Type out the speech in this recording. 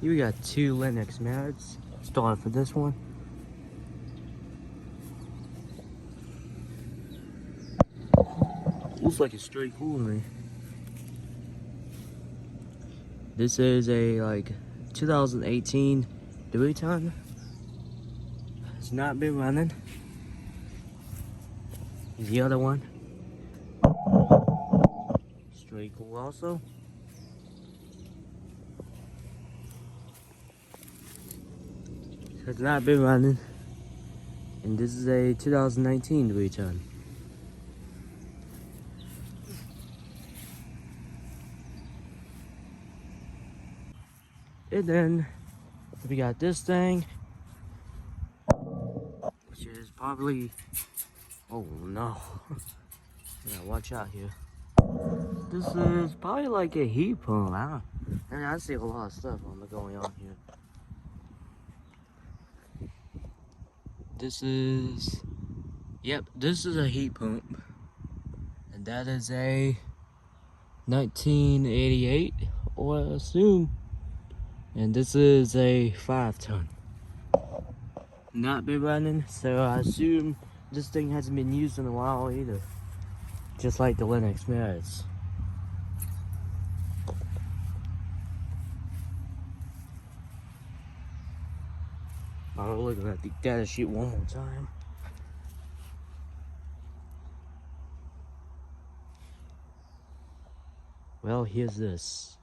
Here we got two Lennox mounts. Starting for this one. Looks like it's straight cool to me. This is a like 2018 ton. It's not been running. The other one, straight cool also. It's not been running. And this is a 2019 ton. And then we got this thing, which is probably, oh no, yeah, watch out here. This is probably like a heat pump. I see a lot of stuff going on here. This is, yep, this is a heat pump, and that is a 1988, or I assume. And this is a 5 ton. Not been running, so I assume this thing hasn't been used in a while either. Just like the Lennox mirrors. I'm looking at the data sheet one more time. Well, here's this.